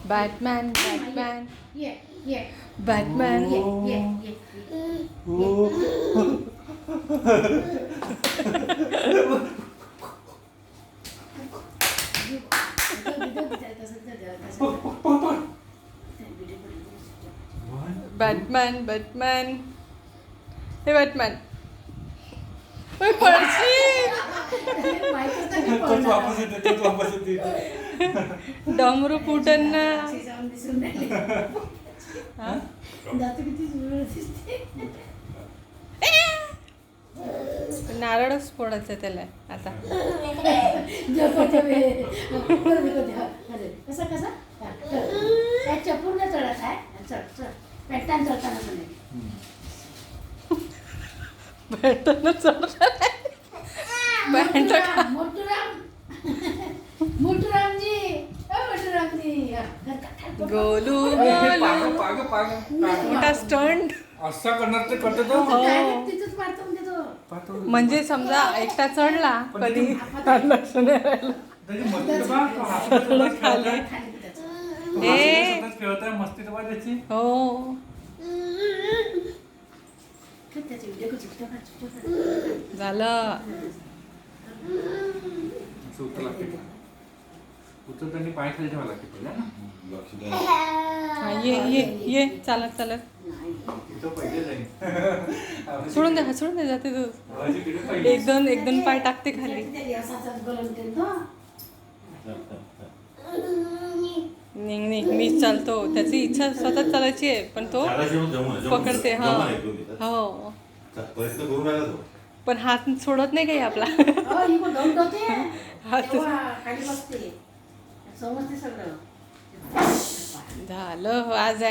Batman Batman ये ये Batman. ये ये बॅटमॅन बॅटमॅन. हे बॅटमॅन. ओय, पडशील. तोच वापस येते, तोच वापस येते. डमरू फुटन ना. हा? नारळच फोडायचं त्याला आता. कसा कसा पूर्ण चढत आहे. चढ चढ पॅटर्न चढताना म्हणे बॅटन चढ. मोटूरामजी मोटूरामजी गोलू पागं, गोलू. पागं, पागं. मोठा स्टंट. असा करणार ते करतो तो. तिथंच मारतो म्हणजे तो पाहतो. म्हणजे समजा एकटा चढला कधी लक्ष नाही राहिलं. त्याची मस्ती तर पहा, तो हाताने स्वतःच खाली. खेळतोय. खाली त्याचं तो हाताने स्वतःच खेळतोय, मस्ती तर पहा त्याची. हो त्याचे व्हिडिओ चिपटो झालं. असं उचल लागते का? उचलताना पाय खाली ठेवावं लागते पहिला ना. हा, ये ये ये चालत चालत. तो पहिले जाईल. सोडून द्या सोडून द्या जाते तू. आवाजी किती पहिले. एक दोन पाय टाकते खाली. निघ निघ मी चालतो. त्याची इच्छा स्वतः चालायची आहे पण तो पकडते. हा हो प्रयत्न करून राहिला तो. पण हात सोडत नाही काही आपला. हात खाली बसते समजते सगळं झालं आज